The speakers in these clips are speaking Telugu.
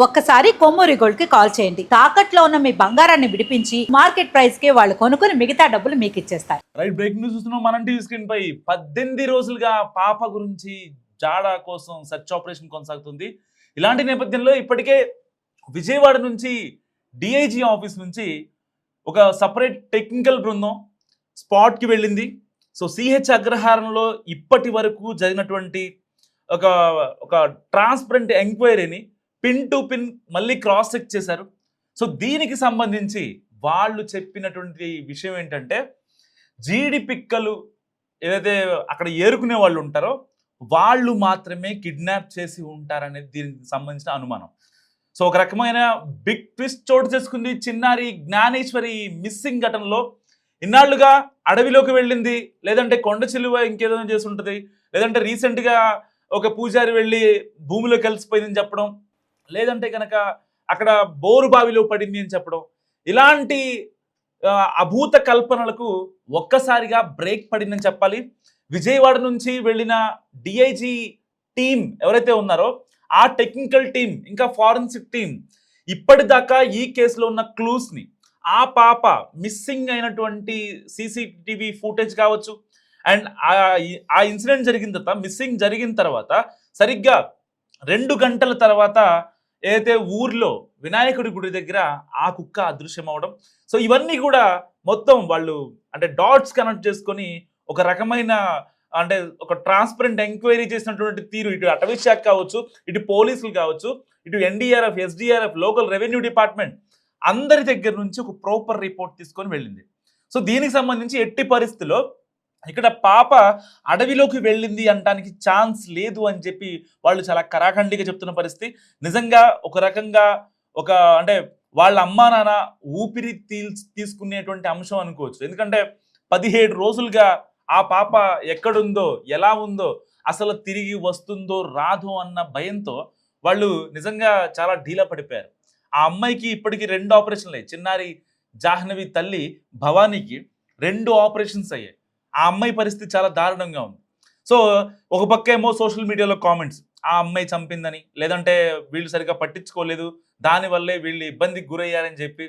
ఒక్కసారి కొమ్మూరి గోల్డ్ కి కాల్ చేయండి. తాకట్లో ఉన్న మీ బంగారాన్ని విడిపించి మార్కెట్ ప్రైస్ కి వాళ్ళు కొనుక్కుని మిగతా డబ్బులు మీకు ఇచ్చేస్తారు. రైట్, బ్రేకింగ్ న్యూస్ చూస్తున్నాం మనం టీవీ స్క్రీన్ పై. 18 రోజులుగా పాప గురించి జాడా కోసం సెర్చ్ ఆపరేషన్ కొనసాగుతుంది. ఇలాంటి నేపథ్యంలో ఇప్పటికే విజయవాడ నుంచి డిఐజీ ఆఫీస్ నుంచి ఒక సపరేట్ టెక్నికల్ బృందం స్పాట్కి వెళ్ళింది. సో సిహెచ్ అగ్రహారంలో ఇప్పటి వరకు జరిగినటువంటి ఒక ఒక ట్రాన్స్పరెంట్ ఎంక్వైరీని పిన్ టు పిన్ మళ్ళీ క్రాస్ చెక్ చేశారు. సో దీనికి సంబంధించి వాళ్ళు చెప్పినటువంటి విషయం ఏంటంటే, జీడి పిక్కలు ఏదైతే అక్కడ ఏరుకునే వాళ్ళు ఉంటారో వాళ్ళు మాత్రమే కిడ్నాప్ చేసి ఉంటారనేది దీనికి సంబంధించిన అనుమానం. సో ఒక రకమైన బిగ్ ట్విస్ట్ చోటు చేసుకుంది చిన్నారి జ్ఞానేశ్వరి మిస్సింగ్ ఘటనలో. ఇన్నాళ్లుగా అడవిలోకి వెళ్ళింది, లేదంటే కొండ చిలువ ఇంకేదో చేసి ఉంటుంది, లేదంటే రీసెంట్గా ఒక పూజారి వెళ్ళి భూమిలో కలిసిపోయిందని చెప్పడం, లేదంటే కనుక అక్కడ బోరు బావిలో పడింది అని చెప్పడం, ఇలాంటి అభూత కల్పనలకు ఒక్కసారిగా బ్రేక్ పడిందని చెప్పాలి. విజయవాడ నుంచి వెళ్ళిన డిఐజీ టీం ఎవరైతే ఉన్నారో ఆ టెక్నికల్ టీం ఇంకా ఫారెన్సిక్ టీం ఇప్పటిదాకా ఈ కేసులో ఉన్న క్లూస్ని, ఆ పాప మిస్సింగ్ అయినటువంటి సీసీటీవీ ఫుటేజ్ కావచ్చు, అండ్ ఆ ఇన్సిడెంట్ జరిగిన తర్వాత, మిస్సింగ్ జరిగిన తర్వాత సరిగ్గా 2 గంటల తర్వాత ఏదైతే ఊర్లో వినాయకుడి గుడి దగ్గర ఆ కుక్క అదృశ్యం అవడం. సో ఇవన్నీ కూడా మొత్తం వాళ్ళు అంటే డాట్స్ కనెక్ట్ చేసుకొని ఒక రకమైన అంటే ఒక ట్రాన్స్పరెంట్ ఎంక్వైరీ చేసినటువంటి తీరు, ఇటు అటవీ శాఖ కావచ్చు, ఇటు పోలీసులు కావచ్చు, ఇటు NDRF, SDRF, local revenue department అందరి దగ్గర నుంచి ఒక ప్రాపర్ రిపోర్ట్ తీసుకొని వెళ్ళింది. సో దీనికి సంబంధించి ఎట్టి పరిస్థితుల్లో ఇక్కడ పాప అడవిలోకి వెళ్ళింది అనడానికి ఛాన్స్ లేదు అని చెప్పి వాళ్ళు చాలా కరాఖండిగా చెప్తున్న పరిస్థితి. నిజంగా ఒక రకంగా ఒక అంటే వాళ్ళ అమ్మా నాన్న ఊపిరి తీసుకునేటువంటి అంశం అనుకోవచ్చు. ఎందుకంటే 17 రోజులుగా ఆ పాప ఎక్కడుందో, ఎలా ఉందో, అసలు తిరిగి వస్తుందో రాదో అన్న భయంతో వాళ్ళు నిజంగా చాలా ఢీలా పడిపోయారు. ఆ అమ్మాయికి ఇప్పటికీ 2 ఆపరేషన్లు అయ్యాయి. చిన్నారి జాహ్నవి తల్లి భవానీకి 2 ఆపరేషన్స్ అయ్యాయి. ఆ అమ్మాయి పరిస్థితి చాలా దారుణంగా ఉంది. సో ఒక పక్క ఏమో సోషల్ మీడియాలో కామెంట్స్, ఆ అమ్మాయి చంపిందని, లేదంటే వీళ్ళు సరిగ్గా పట్టించుకోలేదు, దానివల్లే వీళ్ళు ఇబ్బందికి గురయ్యారని చెప్పి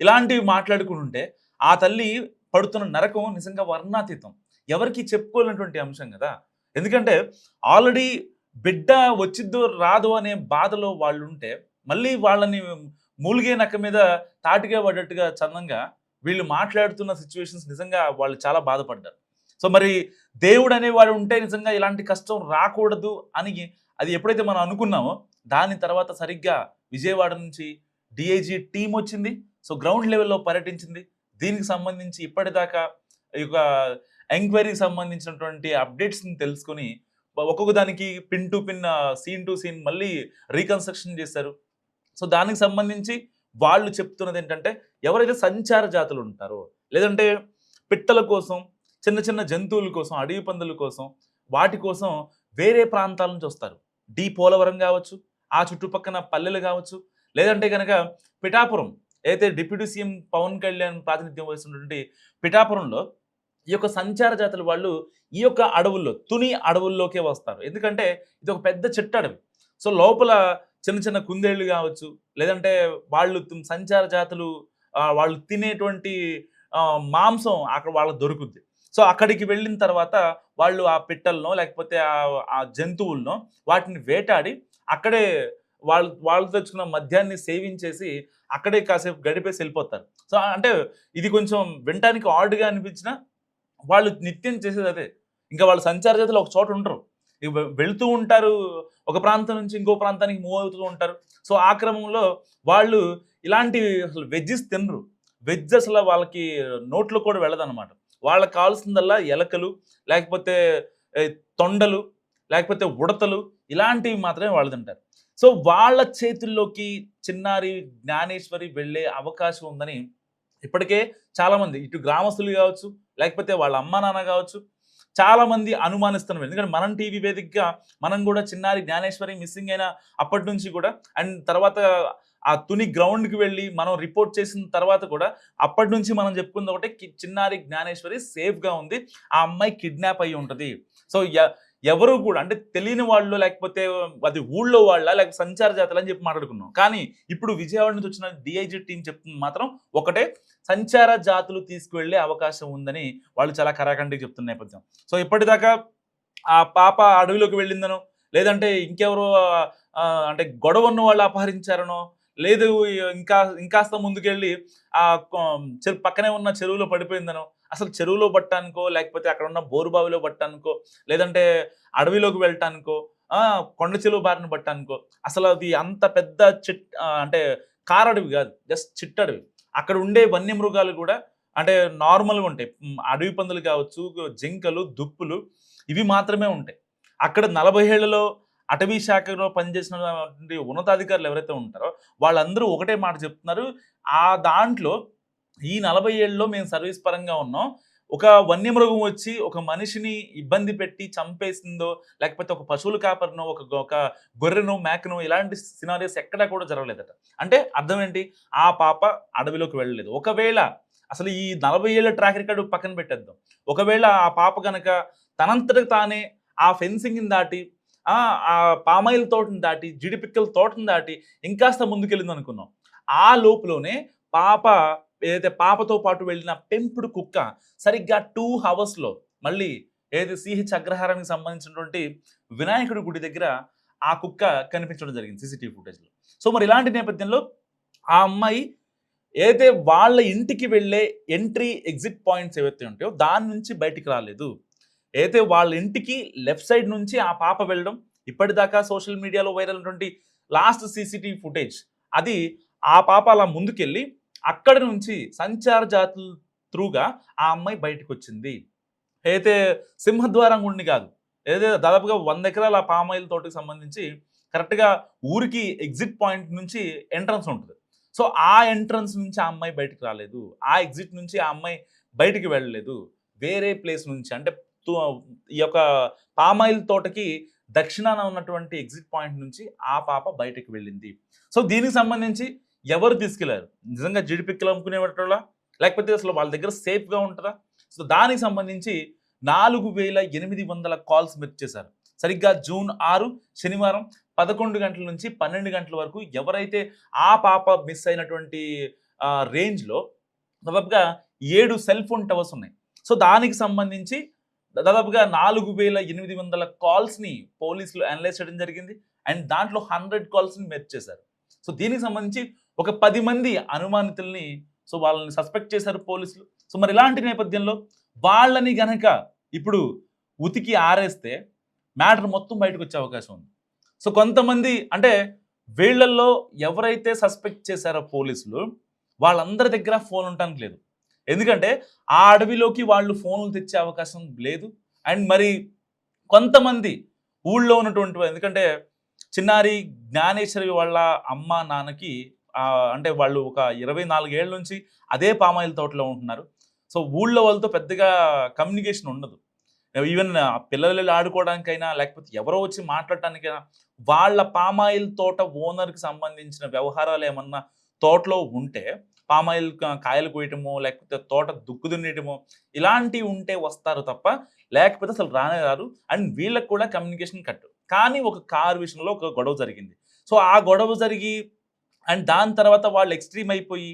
ఇలాంటివి మాట్లాడుకుంటుంటే ఆ తల్లి పడుతున్న నరకం నిజంగా వర్ణాతీతం. ఎవరికి చెప్పుకోలేనటువంటి అంశం కదా. ఎందుకంటే ఆల్రెడీ బిడ్డ వచ్చిద్దో రాదో అనే బాధలో వాళ్ళు ఉంటే మళ్ళీ వాళ్ళని మూలిగే నక్క మీద తాటిగా పడ్డట్టుగా చందంగా వీళ్ళు మాట్లాడుతున్న సిచ్యువేషన్స్ నిజంగా వాళ్ళు చాలా బాధపడ్డారు. సో మరి దేవుడు అనేవాడు ఉంటే నిజంగా ఇలాంటి కష్టం రాకూడదు అని అది ఎప్పుడైతే మనం అనుకున్నామో దాని తర్వాత సరిగ్గా విజయవాడ నుంచి డిఐజీ టీం వచ్చింది. సో గ్రౌండ్ లెవెల్లో పర్యటించింది. దీనికి సంబంధించి ఇప్పటిదాకా ఈ యొక్క ఎంక్వైరీకి సంబంధించినటువంటి అప్డేట్స్ని తెలుసుకొని ఒక్కొక్క దానికి pin to pin, scene to scene మళ్ళీ రీకన్స్ట్రక్షన్ చేశారు. సో దానికి సంబంధించి వాళ్ళు చెప్తున్నది ఏంటంటే, ఎవరైతే సంచార జాతులు ఉంటారో, లేదంటే పిట్టల కోసం, చిన్న చిన్న జంతువుల కోసం, అడవి పందుల కోసం, వాటి కోసం వేరే ప్రాంతాల నుంచి వస్తారు. పోలవరం కావచ్చు, ఆ చుట్టుపక్కల పల్లెలు కావచ్చు, లేదంటే కనుక పిఠాపురం అయితే డిప్యూటీ సీఎం పవన్ కళ్యాణ్ ప్రాతినిధ్యం వహిస్తున్నటువంటి పిఠాపురంలో ఈ యొక్క సంచార జాతుల వాళ్ళు ఈ యొక్క అడవుల్లో, తుని అడవుల్లోకే వస్తారు. ఎందుకంటే ఇది ఒక పెద్ద చెట్టు అడవి. సో లోపల చిన్న చిన్న కుందేళ్ళు కావచ్చు, లేదంటే వాళ్ళు సంచార జాతులు వాళ్ళు తినేటువంటి మాంసం అక్కడ వాళ్ళకి దొరుకుద్ది. సో అక్కడికి వెళ్ళిన తర్వాత వాళ్ళు ఆ పిట్టలనో లేకపోతే ఆ జంతువులనో వాటిని వేటాడి అక్కడే వాళ్ళు తెచ్చుకున్న మద్యాన్ని సేవించేసి అక్కడే కాసేపు గడిపేసి వెళ్ళిపోతారు. సో అంటే ఇది కొంచెం వినటానికి ఆడ్గా అనిపించినా వాళ్ళు నిత్యం చేసేది అదే. ఇంకా వాళ్ళు సంచార జాతులు ఒక చోట ఉండరు, వెళుతూ ఉంటారు, ఒక ప్రాంతం నుంచి ఇంకో ప్రాంతానికి మూవ్ అవుతూ ఉంటారు. సో ఆ క్రమంలో వాళ్ళు ఇలాంటి అసలు వెజ్జెస్ తినరు. వెజ్ అసలు వాళ్ళకి నోట్లో కూడా వెళ్ళదన్నమాట. వాళ్ళకి కావాల్సిందల్లా ఎలకలు, లేకపోతే తొండలు, లేకపోతే ఉడతలు, ఇలాంటివి మాత్రమే వాళ్ళు తింటారు. సో వాళ్ళ చేతుల్లోకి చిన్నారి జ్ఞానేశ్వరి వెళ్ళే అవకాశం ఉందని ఇప్పటికే చాలామంది, ఇటు గ్రామస్తులు కావచ్చు, లేకపోతే వాళ్ళ అమ్మా నాన్న కావచ్చు, చాలామంది అనుమానిస్తున్నారు. ఎందుకంటే మనం టీవీ వేదికగా మనం కూడా చిన్నారి జ్ఞానేశ్వరి మిస్సింగ్ అయిన అప్పటి నుంచి కూడా, అండ్ తర్వాత ఆ తుని గ్రౌండ్కి వెళ్ళి మనం రిపోర్ట్ చేసిన తర్వాత కూడా అప్పటి నుంచి మనం చెప్పుకుంది ఒకటే, చిన్నారి జ్ఞానేశ్వరి సేఫ్గా ఉంది, ఆ అమ్మాయి కిడ్నాప్ అయ్యి ఉంటుంది. సో ఎవరు కూడా అంటే తెలియని వాళ్ళు, లేకపోతే అది ఊళ్ళో వాళ్ళ, లేకపోతే సంచార జాతులు అని చెప్పి మాట్లాడుకున్నాం. కానీ ఇప్పుడు విజయవాడ నుంచి వచ్చిన డిఐజీ టీం చెప్తుంది మాత్రం ఒకటే, సంచార జాతులు తీసుకువెళ్ళే అవకాశం ఉందని వాళ్ళు చాలా కరాఖండిగా చెప్తున్న నేపథ్యం. సో ఇప్పటిదాకా ఆ పాప అడవిలోకి వెళ్ళిందనో, లేదంటే ఇంకెవరో అంటే గొడవ ఉన్న వాళ్ళు అపహరించారనో, లేదు ఇంకాస్త ముందుకెళ్ళి ఆ పక్కనే ఉన్న చెరువులో పడిపోయిందనో, అసలు చెరువులో పట్టానికో, లేకపోతే అక్కడ ఉన్న బోరుబావిలో పట్టానికో, లేదంటే అడవిలోకి వెళ్ళటానికో, కొండ చెరువు బారిన పట్టానికో, అసలు అది అంత పెద్ద అంటే కారడవి కాదు, జస్ట్ చిట్టడవి. అక్కడ ఉండే వన్యమృగాలు కూడా అంటే నార్మల్గా ఉంటాయి. అడవి పందులు కావచ్చు, జింకలు, దుప్పులు, ఇవి మాత్రమే ఉంటాయి. అక్కడ 40 ఏళ్లలో అటవీ శాఖలో పనిచేసినటువంటి ఉన్నతాధికారులు ఎవరైతే ఉంటారో వాళ్ళందరూ ఒకటే మాట చెప్తున్నారు. ఆ దాంట్లో ఈ 40 ఏళ్ళలో మేము సర్వీస్ పరంగా ఉన్నాం. ఒక వన్యమృగం వచ్చి ఒక మనిషిని ఇబ్బంది పెట్టి చంపేసిందో, లేకపోతే ఒక పశువుల కాపరినో, ఒక గొర్రెనో, మేకనో ఇలాంటి సినారియోస్ ఎక్కడా కూడా జరగలేదట. అంటే అర్థం ఏంటి? ఆ పాప అడవిలోకి వెళ్ళలేదు. ఒకవేళ అసలు ఈ 40 ఏళ్ల ట్రాక్ రికార్డు పక్కన పెట్టేద్దాం. ఒకవేళ ఆ పాప గనక తనంతటకు తానే ఆ ఫెన్సింగ్‌ని దాటి, ఆ పామాయిల్ తోటని దాటి, జీడిపిక్కల తోటని దాటి ఇంకాస్త ముందుకెళ్ళింది అనుకున్నాం. ఆ లోపులోనే పాప ఏదైతే పాపతో పాటు వెళ్ళిన పెంపుడు కుక్క సరిగ్గా 2 అవర్స్‌లో మళ్ళీ ఏదైతే సిహెచ్ అగ్రహారానికి సంబంధించినటువంటి వినాయకుడి గుడి దగ్గర ఆ కుక్క కనిపించడం జరిగింది సీసీటీవీ ఫుటేజ్‌లో. సో మరి ఇలాంటి నేపథ్యంలో ఆ అమ్మాయి ఏదైతే వాళ్ళ ఇంటికి వెళ్ళే ఎంట్రీ, ఎగ్జిట్ పాయింట్స్ ఏవైతే ఉంటాయో దాని నుంచి బయటికి రాలేదు. ఏదైతే వాళ్ళ ఇంటికి లెఫ్ట్ సైడ్ నుంచి ఆ పాప వెళ్ళడం, ఇప్పటిదాకా సోషల్ మీడియాలో వైరల్ అయినటువంటి లాస్ట్ సీసీటీవీ ఫుటేజ్, అది ఆ పాప అలా ముందుకెళ్ళి అక్కడి నుంచి సంచార జాతుల త్రూగా ఆ అమ్మాయి బయటకు వచ్చింది. అయితే సింహద్వారం గుండి కాదు, ఏదైతే దాదాపుగా 100 ఎకరాల పామాయిల్ తోటకి సంబంధించి కరెక్ట్‌గా ఊరికి ఎగ్జిట్ పాయింట్ నుంచి ఎంట్రన్స్ ఉంటుంది. సో ఆ ఎంట్రన్స్ నుంచి ఆ అమ్మాయి బయటికి రాలేదు. ఆ ఎగ్జిట్ నుంచి ఆ అమ్మాయి బయటికి వెళ్ళలేదు. వేరే ప్లేస్ నుంచి అంటే ఈ యొక్క పామాయిల్ తోటకి దక్షిణాన ఉన్నటువంటి ఎగ్జిట్ పాయింట్ నుంచి ఆ పాప బయటకు వెళ్ళింది. సో దీనికి సంబంధించి ఎవరు తీసుకెళ్లారు? నిజంగా జీడిపిక్కలు అమ్ముకునేవాళ్ళ, లేకపోతే అసలు వాళ్ళ దగ్గర సేఫ్‌గా ఉంటదా? సో దానికి సంబంధించి 4800 కాల్స్ మీరు చేశారు. సరిగ్గా జూన్ 6 శనివారం 11 గంటల నుంచి 12 గంటల వరకు ఎవరైతే ఆ పాప మిస్ అయినటువంటి రేంజ్‌లో దాదాపుగా 7 సెల్ ఫోన్ టవర్స్ ఉన్నాయి. సో దానికి సంబంధించి దాదాపుగా 4800 కాల్స్‌ని పోలీసులు అనలైజ్ చేయడం జరిగింది. అండ్ దాంట్లో 100 కాల్స్‌ని మెర్జ్ చేశారు. సో దీనికి సంబంధించి ఒక 10 మంది అనుమానితుల్ని వాళ్ళని సస్పెక్ట్ చేశారు పోలీసులు. సో మరి ఇలాంటి నేపథ్యంలో వాళ్ళని గనక ఇప్పుడు ఉతికి ఆరేస్తే మ్యాటర్ మొత్తం బయటకు వచ్చే అవకాశం ఉంది. సో కొంతమంది అంటే వీళ్ళల్లో ఎవరైతే సస్పెక్ట్ చేశారో పోలీసులు, వాళ్ళందరి దగ్గర ఫోన్ ఉండటానికి లేదు. ఎందుకంటే ఆ అడవిలోకి వాళ్ళు ఫోన్లు తెచ్చే అవకాశం లేదు. అండ్ మరి కొంతమంది ఊళ్ళో ఉన్నటువంటి, ఎందుకంటే చిన్నారి జ్ఞానేశ్వరి వాళ్ళ అమ్మ నాన్నకి అంటే వాళ్ళు ఒక 24 ఏళ్ల నుంచి అదే పామాయిల్ తోటలో ఉంటున్నారు. సో ఊళ్ళో వాళ్ళతో పెద్దగా కమ్యూనికేషన్ ఉండదు. ఈవెన్ పిల్లలు ఆడుకోవడానికైనా, లేకపోతే ఎవరో వచ్చి మాట్లాడటానికైనా, వాళ్ళ పామాయిల్ తోట ఓనర్కి సంబంధించిన వ్యవహారాలు ఏమన్నా తోటలో ఉంటే పామాయిల్ కాయలు కోయటమో, లేకపోతే తోట దుక్కు దున్నేయటమో ఇలాంటివి ఉంటే వస్తారు తప్ప, లేకపోతే అసలు రానే రారు. అండ్ వీళ్ళకి కూడా కమ్యూనికేషన్ కట్. కానీ ఒక కారు విషయంలో ఒక గొడవ జరిగింది. సో ఆ గొడవ జరిగి అండ్ దాని తర్వాత వాళ్ళు ఎక్స్ట్రీమ్ అయిపోయి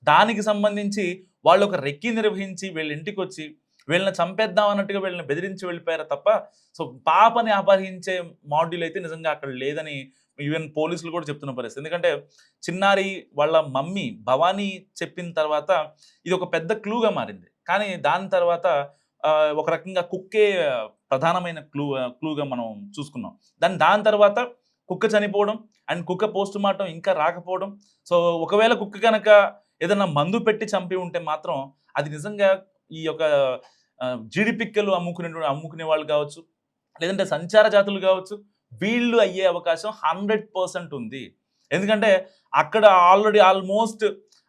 దానికి సంబంధించి వాళ్ళు ఒక రెక్కి నిర్వహించి వీళ్ళ ఇంటికి వచ్చి వీళ్ళని చంపేద్దాం అన్నట్టుగా వీళ్ళని బెదిరించి వెళ్ళిపోయారు తప్ప, సో పాపని అపహరించే మాడ్యూల్ అయితే నిజంగా అక్కడ లేదని ఈవెన్ పోలీసులు కూడా చెప్తున్న పరిస్థితి. ఎందుకంటే చిన్నారి వాళ్ళ మమ్మీ భవానీ చెప్పిన తర్వాత ఇది ఒక పెద్ద క్లూగా మారింది. కానీ దాని తర్వాత ఒక రకంగా కుక్కే ప్రధానమైన క్లూగా మనం చూసుకున్నాం. దాని తర్వాత కుక్క చనిపోవడం అండ్ కుక్క పోస్ట్ మార్టం ఇంకా రాకపోవడం. సో ఒకవేళ కుక్క కనుక ఏదైనా మందు పెట్టి చంపి ఉంటే మాత్రం అది నిజంగా ఈ యొక్క జీడిపిక్కలు అమ్ముకునే వాళ్ళు కావచ్చు, లేదంటే సంచార జాతులు కావచ్చు, వీళ్ళు అయ్యే అవకాశం 100% ఉంది. ఎందుకంటే అక్కడ ఆల్రెడీ ఆల్మోస్ట్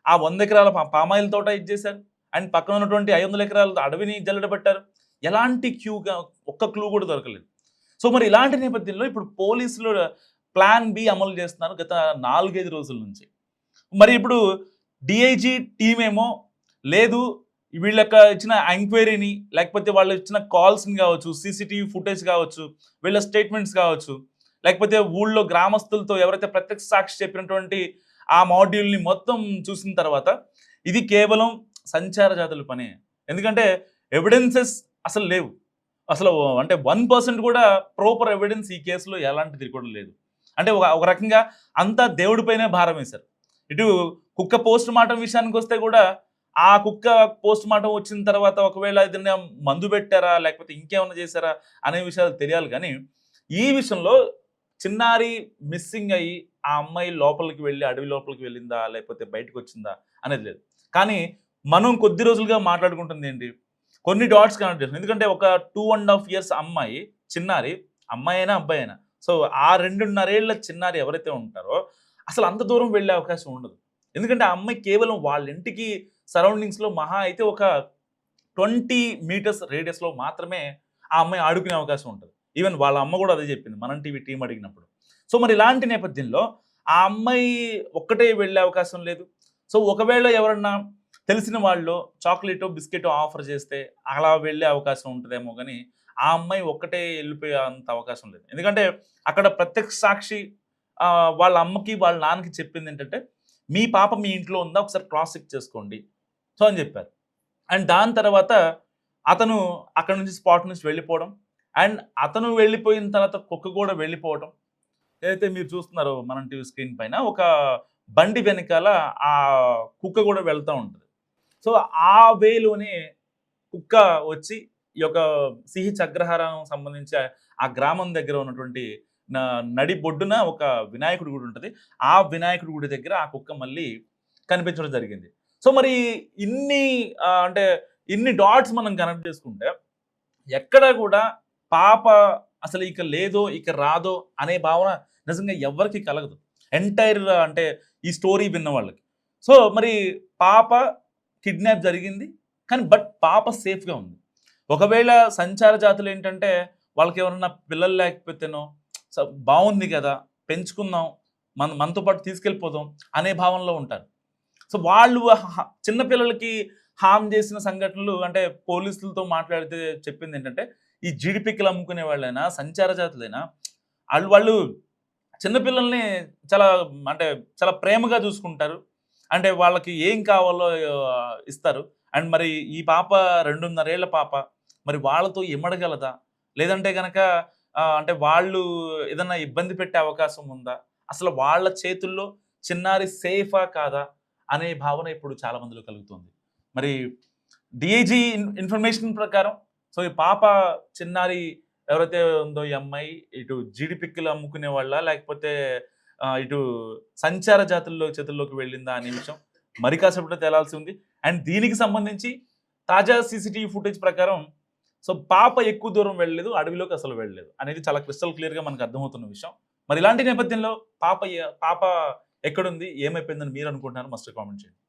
ఆ 100 ఎకరాల పామాయిల్ తోట ఇచ్చేశారు. అండ్ పక్కన ఉన్నటువంటి 500 ఎకరాల అడవిని జల్లెడబట్టారు. ఎలాంటి ఒక్క క్లూ కూడా దొరకలేదు. సో మరి ఇలాంటి నేపథ్యంలో ఇప్పుడు పోలీసులు ప్లాన్ బి అమలు చేస్తున్నారు గత 4-5 రోజుల నుంచి. మరి ఇప్పుడు డిఐజీ టీం ఏమో లేదు, వీళ్ళ యొక్క ఇచ్చిన ఎంక్వైరీని లేకపోతే వాళ్ళు ఇచ్చిన కాల్స్ని కావచ్చు, సీసీటీవీ ఫుటేజ్ కావచ్చు, వీళ్ళ స్టేట్మెంట్స్ కావచ్చు, లేకపోతే ఊళ్ళో గ్రామస్తులతో ఎవరైతే ప్రత్యక్ష సాక్షి చెప్పినటువంటి ఆ మాడ్యూల్ని మొత్తం చూసిన తర్వాత ఇది కేవలం సంచార జాతుల పని. ఎందుకంటే ఎవిడెన్సెస్ అసలు లేవు. అసలు అంటే 1% కూడా ప్రాపర్ ఎవిడెన్స్ ఈ కేసులో ఎలాంటిది కూడా లేదు. అంటే ఒక రకంగా అంతా దేవుడిపైనే భారం వేశారు. ఇటు కుక్క పోస్ట్ మార్టం విషయానికి వస్తే కూడా ఆ కుక్క పోస్ట్ మార్టం వచ్చిన తర్వాత ఒకవేళ ఏదైనా మందు పెట్టారా లేకపోతే ఇంకేమైనా చేశారా అనే విషయాలు తెలియాలి. కానీ ఈ విషయంలో చిన్నారి మిస్సింగ్ అయ్యి ఆ అమ్మాయి లోపలికి వెళ్ళి అడవి లోపలికి వెళ్ళిందా లేకపోతే బయటకు వచ్చిందా అనేది లేదు. కానీ మనం కొద్ది రోజులుగా మాట్లాడుకుంటుంది ఏంటి, కొన్ని డాట్స్ కనెక్ట్ చేస్తుంది. ఎందుకంటే ఒక 2.5 years అమ్మాయి, చిన్నారి, అమ్మాయి అయినా అబ్బాయి అయినా, సో ఆ 2.5 ఏళ్ల చిన్నారి ఎవరైతే ఉంటారో అసలు అంత దూరం వెళ్ళే అవకాశం ఉండదు. ఎందుకంటే ఆ అమ్మాయి కేవలం వాళ్ళ ఇంటికి సరౌండింగ్స్లో మహా అయితే ఒక 20 meters రేడియస్లో మాత్రమే ఆ అమ్మాయి ఆడుకునే అవకాశం ఉంటుంది. ఈవెన్ వాళ్ళ అమ్మ కూడా అదే చెప్పింది మనం టీవీ టీం అడిగినప్పుడు. సో మరి ఇలాంటి నేపథ్యంలో ఆ అమ్మాయి ఒక్కటే వెళ్ళే అవకాశం లేదు. సో ఒకవేళ ఎవరన్నా తెలిసిన వాళ్ళు చాక్లెటో బిస్కెటో ఆఫర్ చేస్తే అలా వెళ్ళే అవకాశం ఉంటుందేమో, కానీ ఆ అమ్మాయి ఒక్కటే వెళ్ళిపోయే అంత అవకాశం లేదు. ఎందుకంటే అక్కడ ప్రత్యక్ష సాక్షి వాళ్ళ అమ్మకి వాళ్ళ నాన్నకి చెప్పింది ఏంటంటే మీ పాప మీ ఇంట్లో ఉందా ఒకసారి క్రాస్ చెక్ చేసుకోండి సో అని చెప్పారు. అండ్ దాని తర్వాత అతను అక్కడ నుంచి స్పాట్ నుంచి వెళ్ళిపోవడం, అండ్ అతను వెళ్ళిపోయిన తర్వాత కుక్క కూడా వెళ్ళిపోవడం. ఏదైతే మీరు చూస్తున్నారో మనం టీవీ స్క్రీన్ పైన ఒక బండి వెనకాల ఆ కుక్క కూడా వెళ్తూ ఉంటుంది. సో ఆ వేలోనే కుక్క వచ్చి ఈ యొక్క సిహెచ్ అగ్రహారం సంబంధించి ఆ గ్రామం దగ్గర ఉన్నటువంటి నడి బొడ్డున ఒక వినాయకుడి గుడి ఉంటుంది. ఆ వినాయకుడి గుడి దగ్గర ఆ కుక్క మళ్ళీ కనిపించడం జరిగింది. సో మరి అంటే ఇన్ని డాట్స్ మనం కనెక్ట్ చేసుకుంటే ఎక్కడ కూడా పాప అసలు ఇక లేదో ఇక రాదో అనే భావన నిజంగా ఎవరికి కలగదు ఎంటైర్ అంటే ఈ స్టోరీ విన్న వాళ్ళకి. సో మరి పాప కిడ్నాప్ జరిగింది కానీ పాప సేఫ్గా ఉంది. ఒకవేళ సంచార జాతులు ఏంటంటే వాళ్ళకి ఎవరన్నా పిల్లలు లేకపోతేనో బాగుంది కదా పెంచుకుందాం, మనతో పాటు తీసుకెళ్ళిపోదాం అనే భావనలో ఉంటారు. సో వాళ్ళు చిన్నపిల్లలకి హామ్ చేసిన సంఘటనలు అంటే పోలీసులతో మాట్లాడితే చెప్పింది ఏంటంటే ఈ జీడిపిక్కలు అమ్ముకునే వాళ్ళైనా సంచార జాతులైనా వాళ్ళు చిన్నపిల్లల్ని చాలా ప్రేమగా చూసుకుంటారు. అంటే వాళ్ళకి ఏం కావాలో ఇస్తారు. అండ్ మరి ఈ పాప 2.5 ఏళ్ల పాప మరి వాళ్ళతో ఎమ్మడగలదా, లేదంటే కనుక అంటే వాళ్ళు ఏదన్నా ఇబ్బంది పెట్టే అవకాశం ఉందా, అసలు వాళ్ళ చేతుల్లో చిన్నారి సేఫా కాదా అనే భావన ఇప్పుడు చాలా మందిలో కలుగుతుంది. మరి డిఐజీ ఇన్ఫర్మేషన్ ప్రకారం సో ఈ పాప చిన్నారి ఎవరైతే ఉందో ఈ అమ్మాయి ఇటు జీడిపిక్కలు అమ్ముకునే వాళ్ళ లేకపోతే ఇటు సంచార చేతుల్లోకి వెళ్ళిందా అనే విషయం మరి కాసేపట్లో తేలాల్సి ఉంది. అండ్ దీనికి సంబంధించి తాజా సీసీటీవీ ఫుటేజ్ ప్రకారం సో పాప ఎక్కువ దూరం వెళ్ళలేదు, అడవిలోకి అసలు వెళ్ళలేదు అనేది చాలా క్రిస్టల్ క్లియర్గా మనకు అర్థమవుతున్న విషయం. మరి ఇలాంటి నేపథ్యంలో పాప ఎక్కడుంది, ఏమైపోయిందని మీరు అనుకుంటున్నారు మస్ట్ కామెంట్ చేయండి.